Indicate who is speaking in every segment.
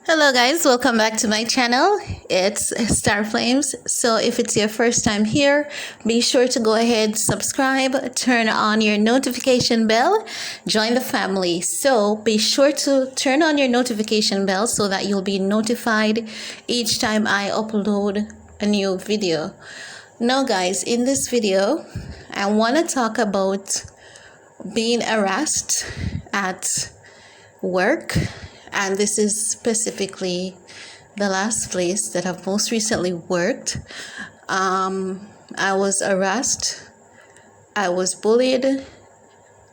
Speaker 1: Hello guys, welcome back to my channel. It's Starflames. So if it's your first time here, be sure to go ahead, subscribe, turn on your notification bell, join the family. So be sure to turn on your notification bell so that you'll be notified each time I upload a new video. Now guys, in this video, I want to talk about being harassed at work, and this is specifically the last place that I've most recently worked. I was harassed, I was bullied,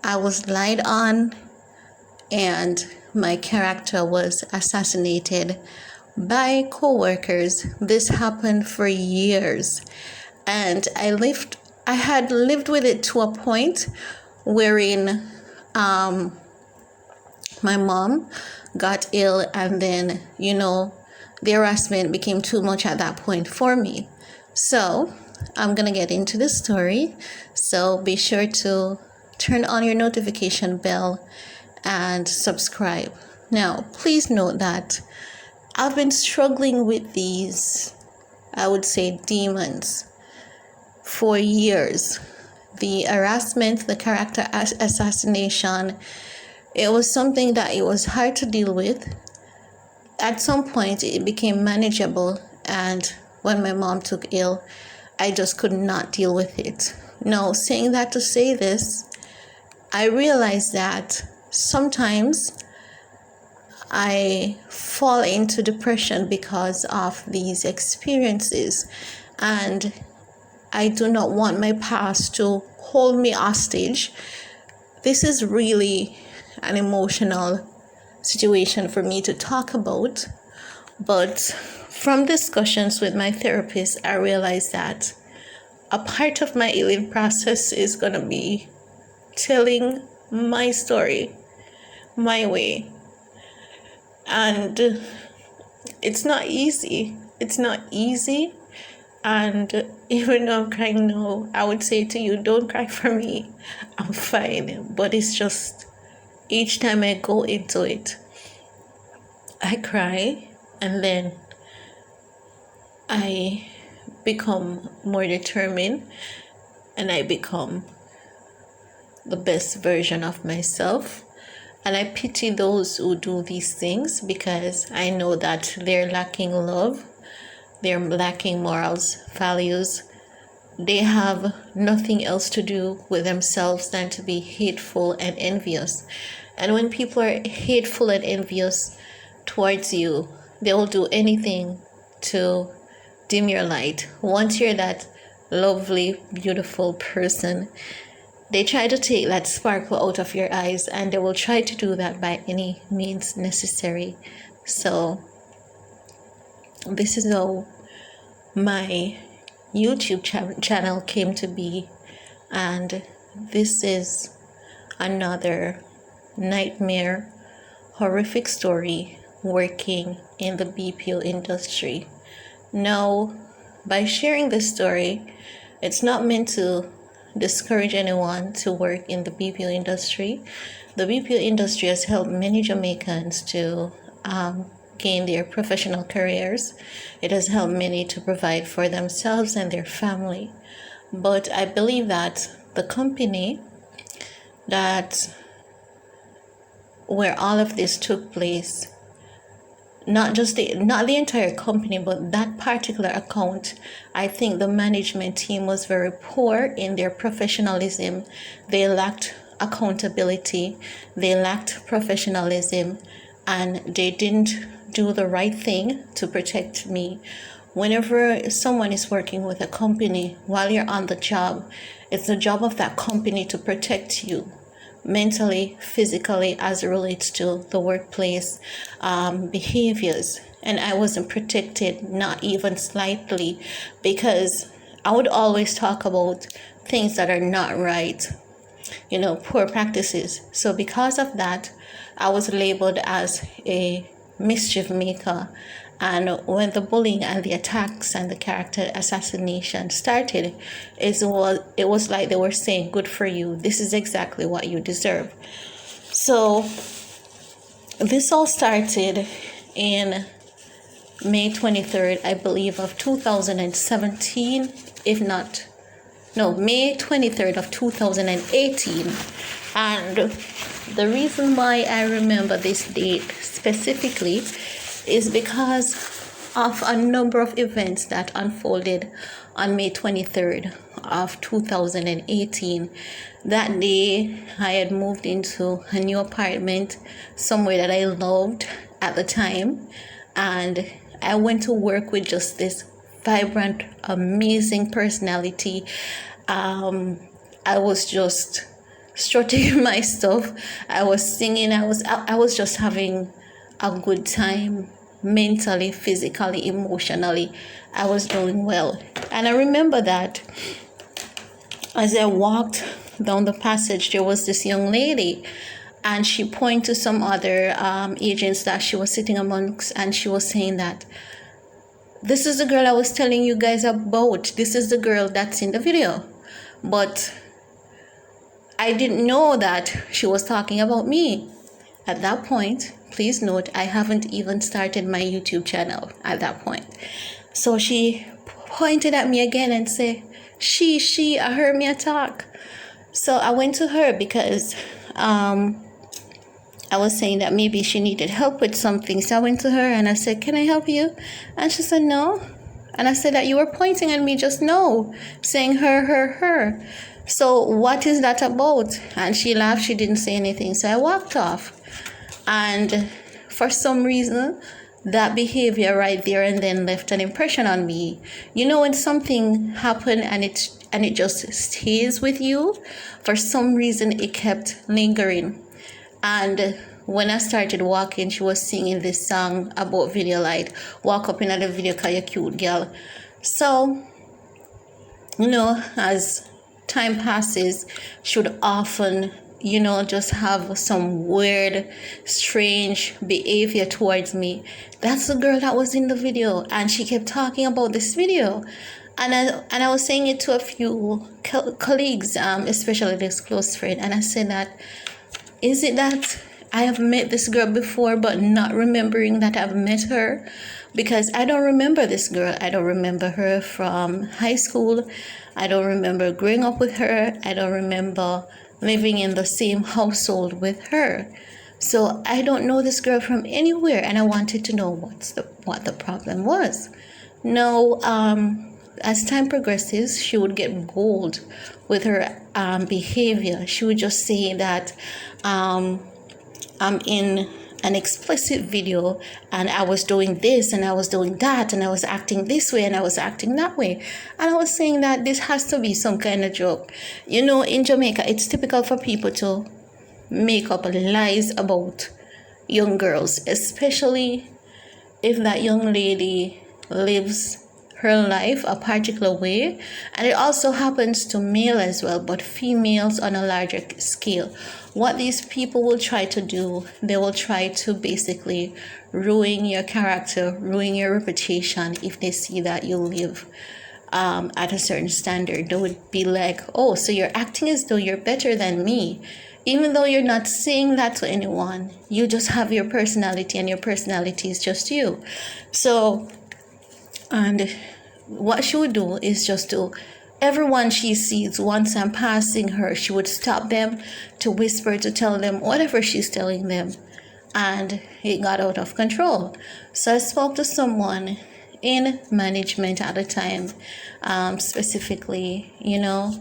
Speaker 1: I was lied on, and my character was assassinated by co-workers. This happened for years, and I had lived with it to a point wherein my mom got ill, and then the harassment became too much at that point for me. So I'm gonna get into the story, so be sure to turn on your notification bell and subscribe. Now please note that I've been struggling with these, I would say, demons for years. The harassment, the character assassination, it was something that it was hard to deal with. At some point, it became manageable, and when my mom took ill, I just could not deal with it. Now, saying that to say this, I realized that sometimes I fall into depression because of these experiences, and I do not want my past to hold me hostage. This is really an emotional situation for me to talk about, but from discussions with my therapist, I realized that a part of my healing process is going to be telling my story my way, and it's not easy. And even though I'm crying now, I would say to you, don't cry for me, I'm fine. But it's just, each time I go into it, I cry, and then I become more determined, and I become the best version of myself. And I pity those who do these things, because I know that they're lacking love, they're lacking morals, values. They have nothing else to do with themselves than to be hateful and envious. And when people are hateful and envious towards you, they will do anything to dim your light. Once you're that lovely, beautiful person, they try to take that sparkle out of your eyes, and they will try to do that by any means necessary. So this is how my YouTube channel came to be, and this is another nightmare, horrific story working in the BPO industry. Now, by sharing this story, it's not meant to discourage anyone to work in the BPO industry. The BPO industry has helped many Jamaicans to gain their professional careers. It has helped many to provide for themselves and their family. But I believe that the company that where all of this took place, not the entire company, but that particular account, I think the management team was very poor in their professionalism. They lacked accountability, they lacked professionalism, and they didn't do the right thing to protect me. Whenever someone is working with a company, while you're on the job, it's the job of that company to protect you mentally, physically, as it relates to the workplace behaviors. And I wasn't protected, not even slightly, because I would always talk about things that are not right, poor practices. So because of that, I was labeled as a mischief maker. And when the bullying and the attacks and the character assassination started, it was like they were saying, good for you, this is exactly what you deserve. So this all started in May 23rd, I believe, of 2017, if not, no, May 23rd of 2018. And the reason why I remember this date specifically is because of a number of events that unfolded on May 23rd of 2018. That day, I had moved into a new apartment, somewhere that I loved at the time, and I went to work with just this vibrant, amazing personality. I was just strutting my stuff. I was singing. I was just having a good time, mentally, physically, emotionally. I was doing well. And I remember that as I walked down the passage, there was this young lady, and she pointed to some other agents that she was sitting amongst, and she was saying that, "This is the girl I was telling you guys about. This is the girl that's in the video." But I didn't know that she was talking about me. At that point, please note, I haven't even started my YouTube channel at that point. So she pointed at me again and said, she, I heard me talk. So I went to her because I was saying that maybe she needed help with something. So I went to her and I said, "Can I help you?" And she said, "No." And I said that you were pointing at me just now, saying her. So what is that about? And she laughed. She didn't say anything. So I walked off. And for some reason, that behavior right there and then left an impression on me. You know, when something happened and it just stays with you, for some reason it kept lingering. And when I started walking, she was singing this song about video light. Walk up in the video, cause you're cute, girl. So, you know, as time passes, she would often, you know, just have some weird, strange behavior towards me. That's the girl that was in the video, and she kept talking about this video. And I was saying it to a few colleagues, especially this close friend, and I said that, is it that I have met this girl before but not remembering that I've met her? Because I don't remember this girl. I don't remember her from high school. I don't remember growing up with her. I don't remember living in the same household with her. So I don't know this girl from anywhere, and I wanted to know what the problem was. No, as time progresses, she would get bold with her behavior. She would just say that I'm in an explicit video and I was doing this and I was doing that and I was acting this way and I was acting that way. And I was saying that this has to be some kind of joke. You know, in Jamaica, it's typical for people to make up lies about young girls, especially if that young lady lives her life a particular way. And it also happens to male as well, but females on a larger scale. What these people will try to do, they will try to basically ruin your character, ruin your reputation if they see that you live at a certain standard. They would be like, "Oh, so you're acting as though you're better than me." Even though you're not saying that to anyone, you just have your personality and your personality is just you. So, and what she would do is just to, everyone she sees, once I'm passing her, she would stop them to whisper, to tell them whatever she's telling them. And it got out of control. So I spoke to someone in management at the time, specifically, you know,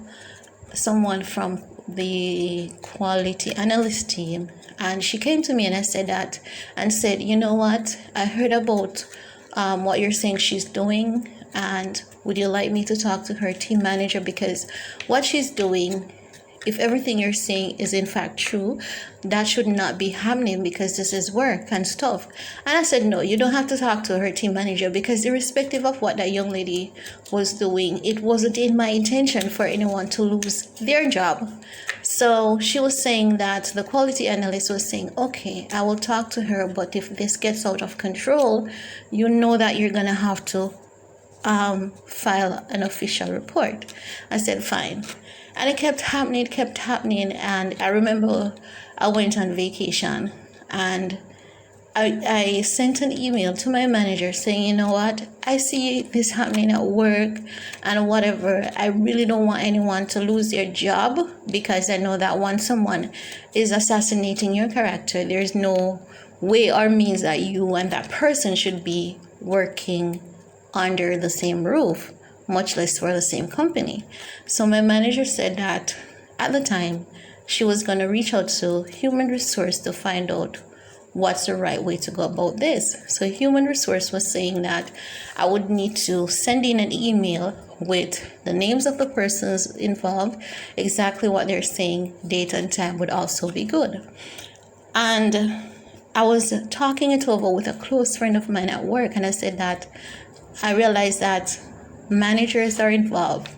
Speaker 1: someone from the quality analyst team. And she came to me and I said that, and said, "You know what? I heard about what you're saying she's doing, and would you like me to talk to her team manager? Because what she's doing, if everything you're saying is in fact true, that should not be happening because this is work and stuff." And I said, "No, you don't have to talk to her team manager, because irrespective of what that young lady was doing, it wasn't in my intention for anyone to lose their job." So she was saying that the quality analyst was saying, "Okay, I will talk to her, but if this gets out of control, you know that you're going to have to file an official report." I said, "Fine." And it kept happening. And I remember I went on vacation and I sent an email to my manager saying, you know what, I see this happening at work and whatever. I really don't want anyone to lose their job, because I know that once someone is assassinating your character, there's no way or means that you and that person should be working under the same roof, much less for the same company. So my manager said that at the time she was going to reach out to human resource to find out what's the right way to go about this. So human resource was saying that I would need to send in an email with the names of the persons involved, exactly what they're saying, date and time would also be good. And I was talking it over with a close friend of mine at work, and I said that I realized that managers are involved.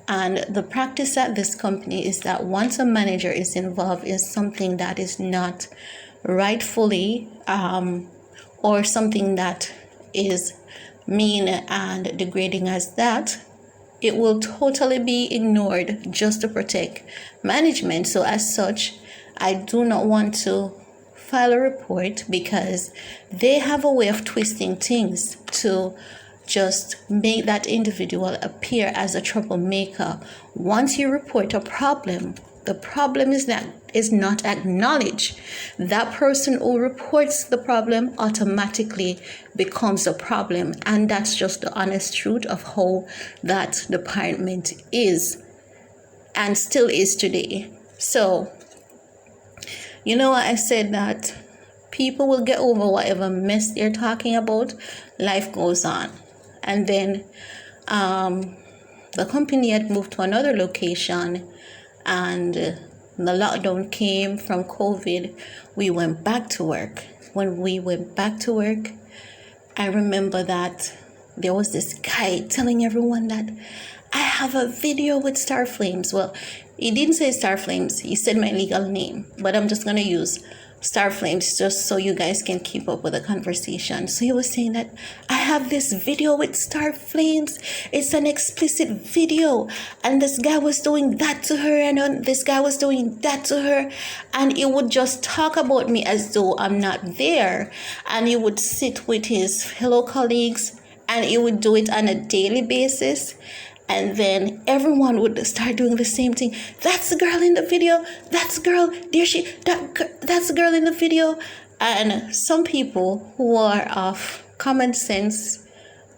Speaker 1: And the practice at this company is that once a manager is involved in something that is not rightfully or something that is mean and degrading as that, it will totally be ignored just to protect management. So as such, I do not want to file a report, because they have a way of twisting things to just make that individual appear as a troublemaker. Once you report a problem, the problem is not acknowledged. That person who reports the problem automatically becomes a problem, and that's just the honest truth of how that department is and still is today. So, you know, I said that people will get over whatever mess they're talking about. Life goes on. And then the company had moved to another location, and the lockdown came from COVID. We went back to work. When we went back to work, I remember that there was this guy telling everyone that I have a video with Starflames. Well, he didn't say Starflames. He said my legal name, but I'm just going to use Starflames just so you guys can keep up with the conversation. So he was saying that I have this video with Starflames. It's an explicit video, and this guy was doing that to her, and this guy was doing that to her, and he would just talk about me as though I'm not there. And he would sit with his fellow colleagues, and he would do it on a daily basis. And then everyone would start doing the same thing. That's the girl in the video. That's the girl. That's the girl in the video. And some people who are of common sense,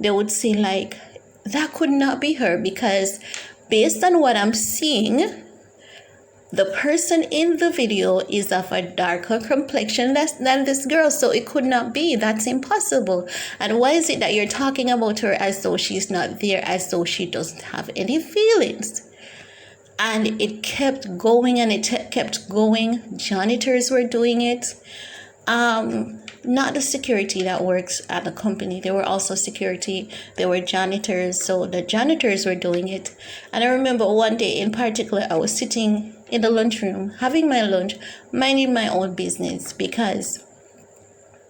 Speaker 1: they would say like, that could not be her, because based on what I'm seeing, the person in the video is of a darker complexion than this girl, so it could not be. That's impossible. And why is it that you're talking about her as though she's not there, as though she doesn't have any feelings? And it kept going and it kept going. Janitors were doing it. Not the security that works at the company. There were also security. There were janitors. So the janitors were doing it. And I remember one day in particular, I was sitting in the lunchroom, having my lunch, minding my own business, because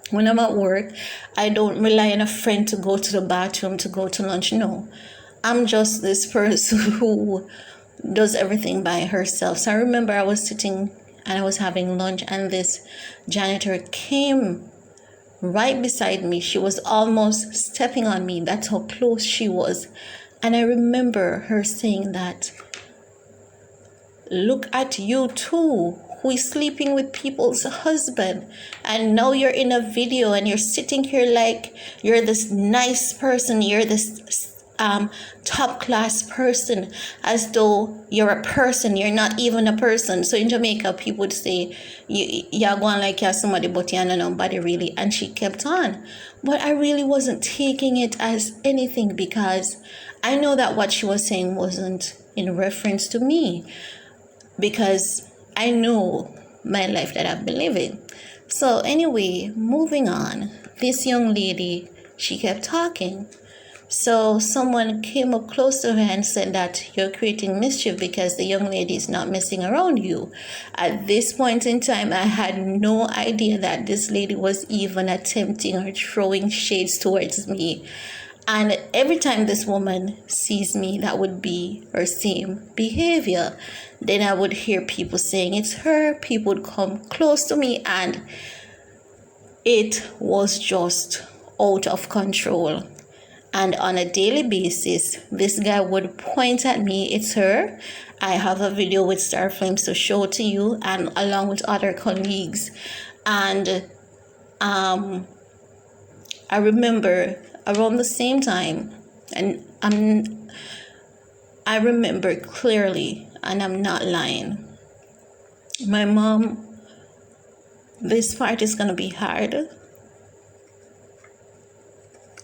Speaker 1: when I'm at work, I don't rely on a friend to go to the bathroom to go to lunch. No, I'm just this person who does everything by herself. So I remember I was sitting and I was having lunch, and this janitor came right beside me. She was almost stepping on me. That's how close she was. And I remember her saying that, look at you too, who is sleeping with people's husband, and now you're in a video and you're sitting here like you're this nice person, you're this top class person, as though you're a person. You're not even a person. So in Jamaica, people would say, you're going like you're somebody, but you're not nobody really. And she kept on. But I really wasn't taking it as anything, because I know that what she was saying wasn't in reference to me, because I know my life that I've been living. So anyway, moving on. This young lady, she kept talking. So someone came up close to her and said that you're creating mischief because the young lady is not messing around you. At this point in time, I had no idea that this lady was even attempting or throwing shades towards me. And every time this woman sees me, that would be her same behavior. Then I would hear people saying it's her. People would come close to me, and it was just out of control. And on a daily basis, this guy would point at me, it's her. I have a video with Starflames to show to you, and along with other colleagues. And I remember around the same time, and I remember clearly, and I'm not lying. My mom, this part is gonna be hard.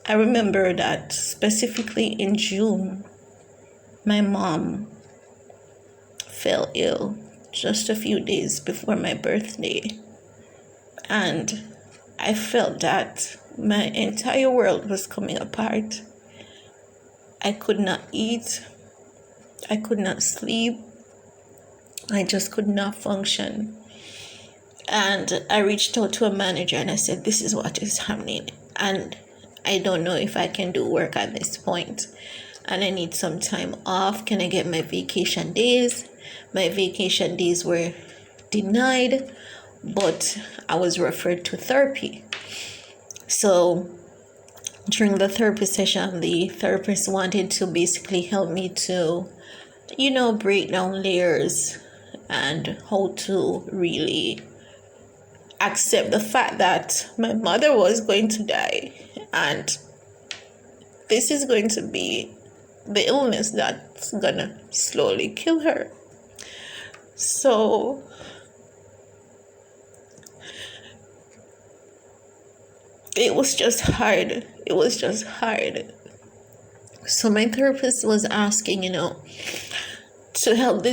Speaker 1: I remember that specifically in June, my mom fell ill just a few days before my birthday. And I felt that my entire world was coming apart. I could not eat. I could not sleep. I just could not function. And I reached out to a manager and I said, this is what is happening. And I don't know if I can do work at this point. And I need some time off. Can I get my vacation days? My vacation days were denied, but I was referred to therapy. So during the therapy session, the therapist wanted to basically help me to, break down layers and how to really accept the fact that my mother was going to die, and this is going to be the illness that's gonna slowly kill her. So it was just hard. So my therapist was asking, to help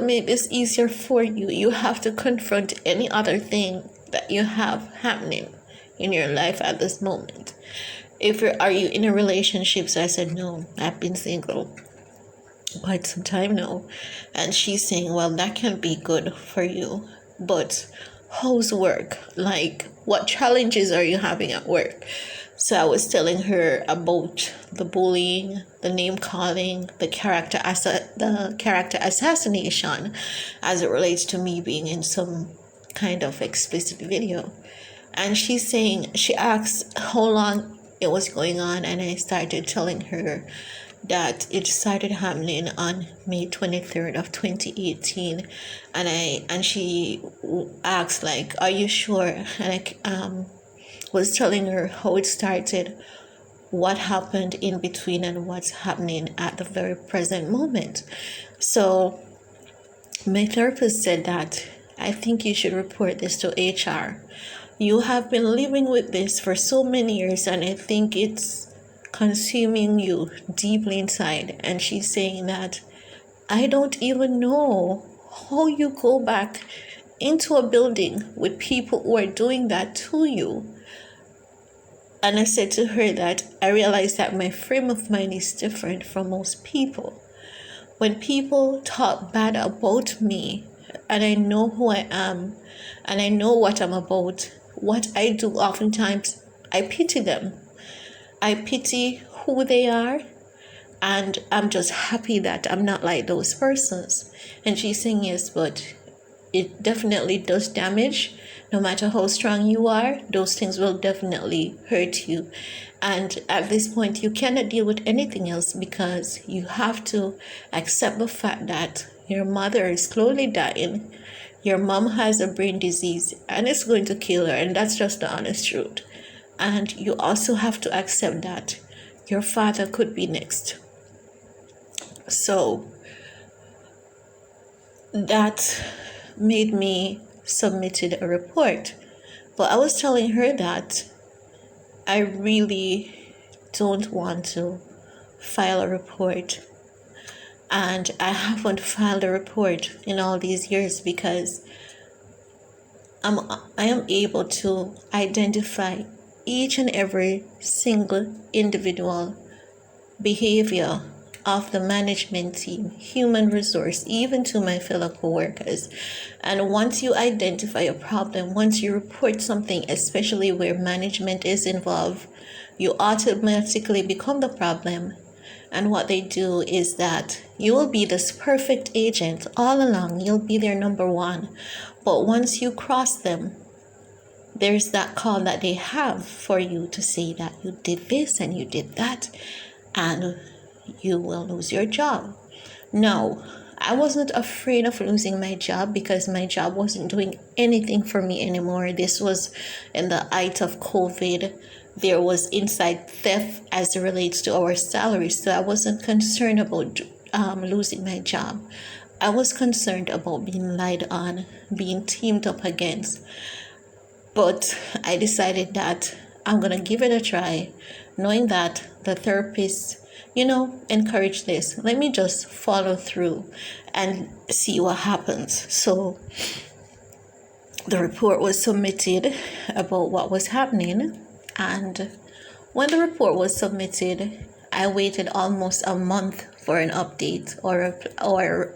Speaker 1: make this easier for you, you have to confront any other thing that you have happening in your life at this moment. Are you in a relationship? So I said, no, I've been single quite some time now. And she's saying, well, that can be good for you, but how's work? Like, what challenges are you having at work? So I was telling her about the bullying, the name calling, the character assassination as it relates to me being in some kind of explicit video. And she asked how long it was going on, and I started telling her that it started happening on May 23rd of 2018. And she asked, like, are you sure? And I was telling her how it started, what happened in between, and what's happening at the very present moment. So my therapist said that I think you should report this to HR. You have been living with this for so many years, and I think it's consuming you deeply inside. And she's saying that I don't even know how you go back into a building with people who are doing that to you. And I said to her that I realized that my frame of mind is different from most people. When people talk bad about me, and I know who I am, and I know what I'm about, what I do oftentimes, I pity them. I pity who they are, and I'm just happy that I'm not like those persons. And she's saying, yes, but it definitely does damage. No matter how strong you are, those things will definitely hurt you. And at this point, you cannot deal with anything else, because you have to accept the fact that your mother is slowly dying. Your mom has a brain disease and it's going to kill her. And that's just the honest truth. And you also have to accept that your father could be next. So that made me submitted a report. But I was telling her that I really don't want to file a report. And I haven't filed a report in all these years because I am able to identify each and every single individual behavior of the management team, human resource, even to my fellow coworkers. And once you identify a problem, once you report something, especially where management is involved, you automatically become the problem. And what they do is that you will be this perfect agent all along. You'll be their number one. But once you cross them, there's that call that they have for you to say that you did this and you did that, and you will lose your job. No, I wasn't afraid of losing my job because my job wasn't doing anything for me anymore. This was in the height of COVID. There was inside theft as it relates to our salaries, so I wasn't concerned about losing my job. I was concerned about being lied on, being teamed up against. But I decided that I'm going to give it a try, knowing that the therapist, encouraged this. Let me just follow through and see what happens. So the report was submitted about what was happening. And when the report was submitted, I waited almost a month for an update or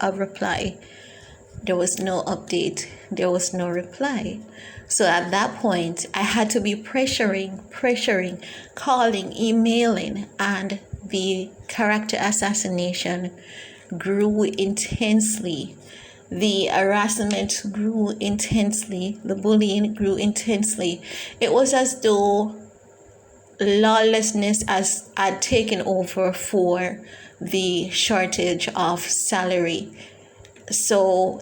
Speaker 1: a reply. There was no update. There was no reply. So at that point, I had to be pressuring, calling, emailing, and the character assassination grew intensely. The harassment grew intensely. The bullying grew intensely. It was as though lawlessness had taken over for the shortage of salary. So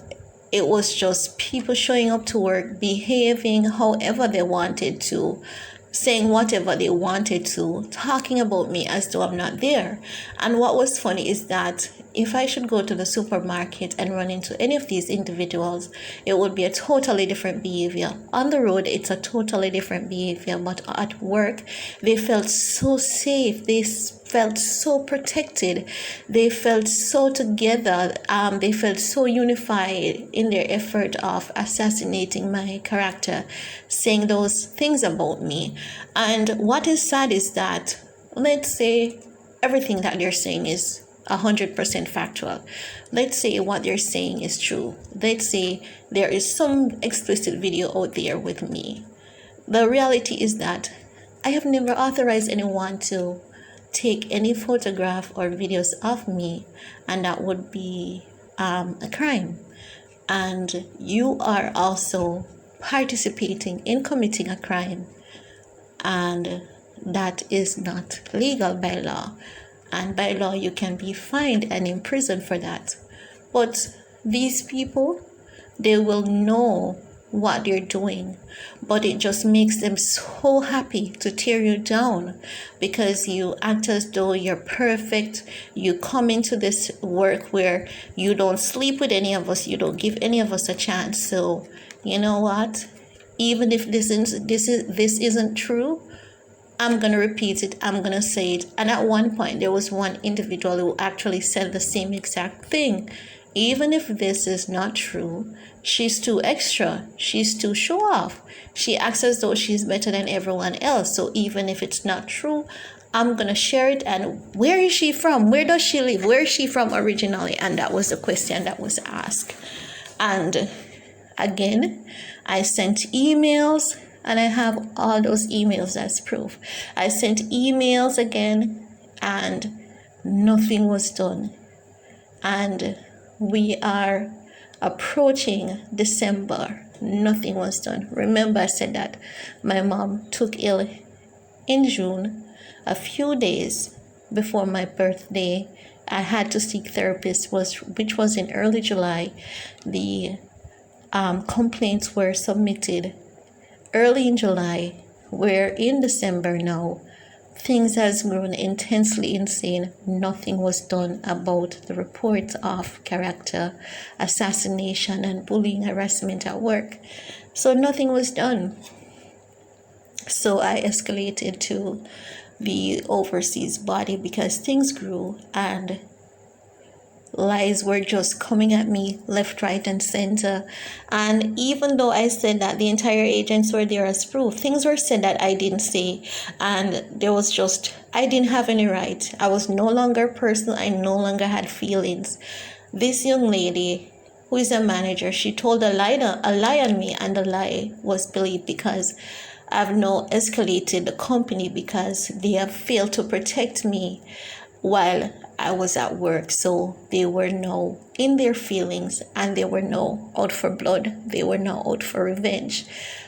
Speaker 1: it was just people showing up to work, behaving however they wanted to, saying whatever they wanted to, talking about me as though I'm not there. And what was funny is that if I should go to the supermarket and run into any of these individuals, it would be a totally different behavior. On the road, it's a totally different behavior, but at work, they felt so safe. They felt so protected. They felt so together. They felt so unified in their effort of assassinating my character, saying those things about me. And what is sad is that, let's say everything that they're saying is 100% factual. Let's say what they're saying is true. Let's say there is some explicit video out there with me. The reality is that I have never authorized anyone to take any photograph or videos of me, and that would be a crime. And you are also participating in committing a crime, and that is not legal by law. And by law, you can be fined and imprisoned for that. But these people, they will know what they're doing. But it just makes them so happy to tear you down because you act as though you're perfect. You come into this work where you don't sleep with any of us. You don't give any of us a chance. So, you know what? Even if this isn't true, I'm going to repeat it. I'm going to say it. And at one point, there was one individual who actually said the same exact thing. Even if this is not true, she's too extra. She's too show off. She acts as though she's better than everyone else. So even if it's not true, I'm going to share it. And where is she from? Where does she live? Where is she from originally? And that was the question that was asked. And again, I sent emails. And I have all those emails as proof. I sent emails again and nothing was done. And we are approaching December. Nothing was done. Remember, I said that my mom took ill in June, a few days before my birthday. I had to seek therapists, which was in early July. The complaints were submitted early in July. We're in December now. Things has grown intensely insane. Nothing was done about the reports of character assassination and bullying harassment at work. So nothing was done. So I escalated to the overseas body because things grew and lies were just coming at me left, right, and center. And even though I said that the entire agents were there as proof, things were said that I didn't say. And there was just, I didn't have any right. I was no longer personal. I no longer had feelings. This young lady, who is a manager, she told a lie on me, and the lie was believed because I've now escalated the company because they have failed to protect me while I was at work. So they were now in their feelings and they were now out for blood. They were now out for revenge.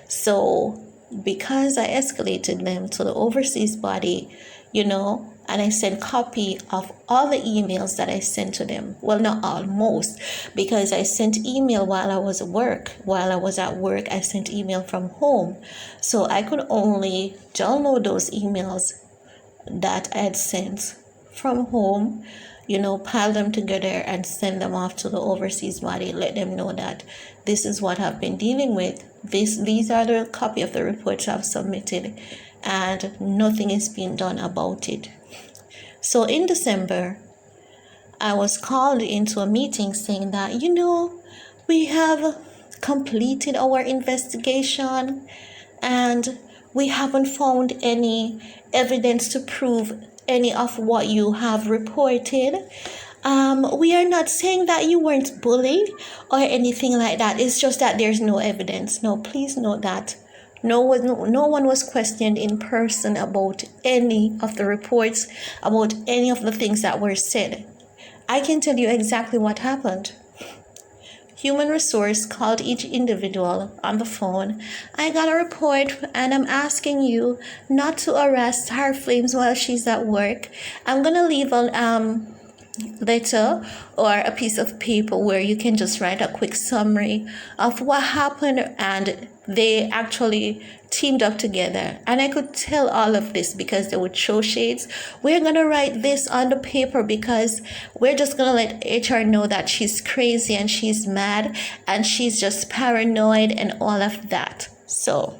Speaker 1: So because I escalated them to the overseas body, and I sent copy of all the emails that I sent to them. Well, not all, most, because I sent email while I was at work. While I was at work, I sent email from home. So I could only download those emails that I had sent from home, pile them together and send them off to the overseas body, let them know that this is what I've been dealing with. These are the copy of the reports I've submitted, and nothing is being done about it. So in December, I was called into a meeting saying that, we have completed our investigation and we haven't found any evidence to prove any of what you have reported. We are not saying that you weren't bullied or anything like that. It's just that there's no evidence. No, please note that. No one was questioned in person about any of the reports, about any of the things that were said. I can tell you exactly what happened. Human resource called each individual on the phone. I got a report and I'm asking you not to harass Starflames while she's at work. I'm going to leave a letter or a piece of paper where you can just write a quick summary of what happened, and they actually teamed up together. And I could tell all of this because they would show shades. We're going to write this on the paper because we're just going to let HR know that she's crazy and she's mad and she's just paranoid and all of that. So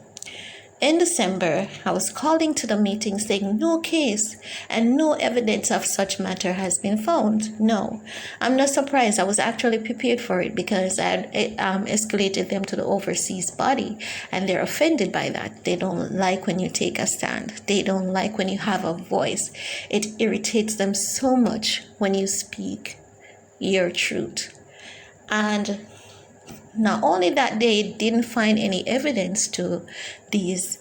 Speaker 1: in December, I was called into the meeting saying no case and no evidence of such matter has been found. No, I'm not surprised. I was actually prepared for it because I had escalated them to the overseas body, and they're offended by that. They don't like when you take a stand. They don't like when you have a voice. It irritates them so much when you speak your truth. And not only that, they didn't find any evidence to these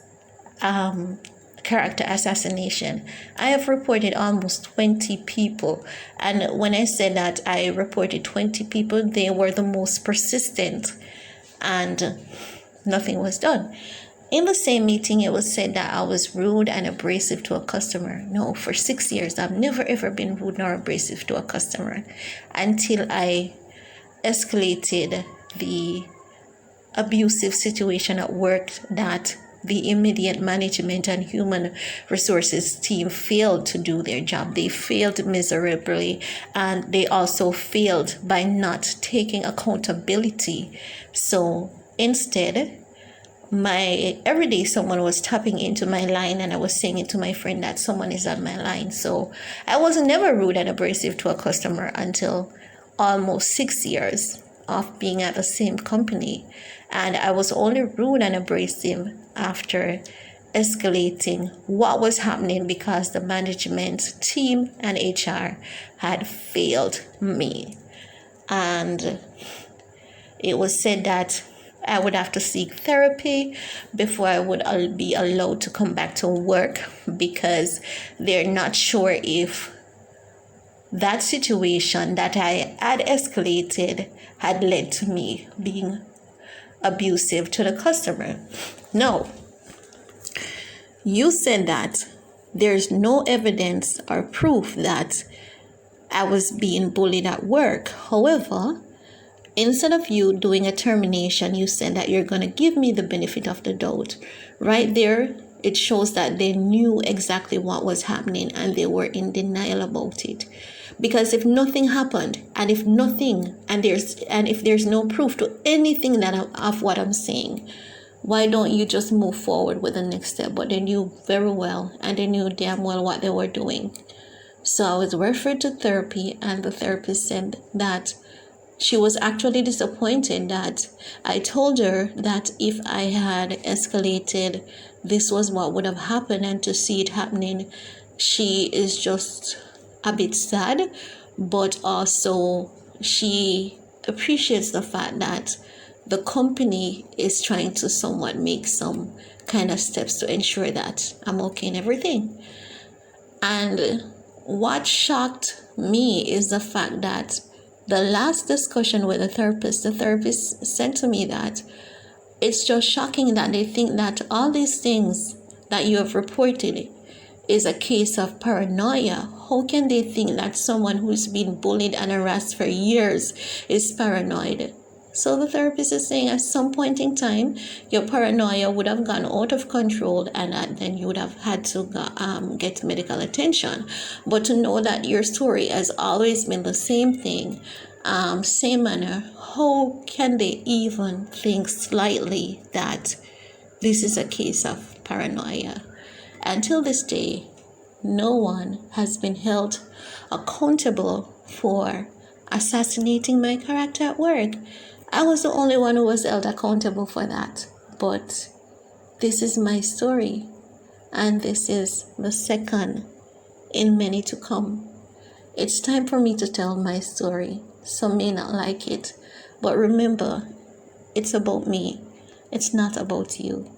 Speaker 1: character assassination. I have reported almost 20 people. And when I said that I reported 20 people, they were the most persistent and nothing was done. In the same meeting, it was said that I was rude and abrasive to a customer. No, for 6 years, I've never ever been rude nor abrasive to a customer until I escalated the abusive situation at work that the immediate management and human resources team failed to do their job. They failed miserably, and they also failed by not taking accountability. So instead, every day someone was tapping into my line and I was saying it to my friend that someone is on my line. So I was never rude and abrasive to a customer until almost 6 years of being at the same company. And I was only rude and abrasive after escalating what was happening because the management team and HR had failed me. And it was said that I would have to seek therapy before I would be allowed to come back to work because they're not sure if that situation that I had escalated had led to me being abusive to the customer. No. You said that there's no evidence or proof that I was being bullied at work. However, instead of you doing a termination, you said that you're going to give me the benefit of the doubt. Right there, it shows that they knew exactly what was happening and they were in denial about it. Because if nothing happened, and if there's no proof to anything of what I'm saying, why don't you just move forward with the next step? But they knew very well, and they knew damn well what they were doing. So I was referred to therapy, and the therapist said that she was actually disappointed that I told her that if I had escalated, this was what would have happened, and to see it happening, she is just a bit sad, but also she appreciates the fact that the company is trying to somewhat make some kind of steps to ensure that I'm okay and everything. And what shocked me is the fact that the last discussion with the therapist said to me that It's just shocking that they think that all these things that you have reported is a case of paranoia. How can they think that someone who's been bullied and harassed for years is paranoid? So the therapist is saying at some point in time, your paranoia would have gone out of control, and then you would have had to get medical attention. But to know that your story has always been the same thing, same manner, how can they even think slightly that this is a case of paranoia? Until this day, no one has been held accountable for assassinating my character at work. I was the only one who was held accountable for that. But this is my story, and this is the second in many to come. It's time for me to tell my story. Some may not like it, but remember, it's about me. It's not about you.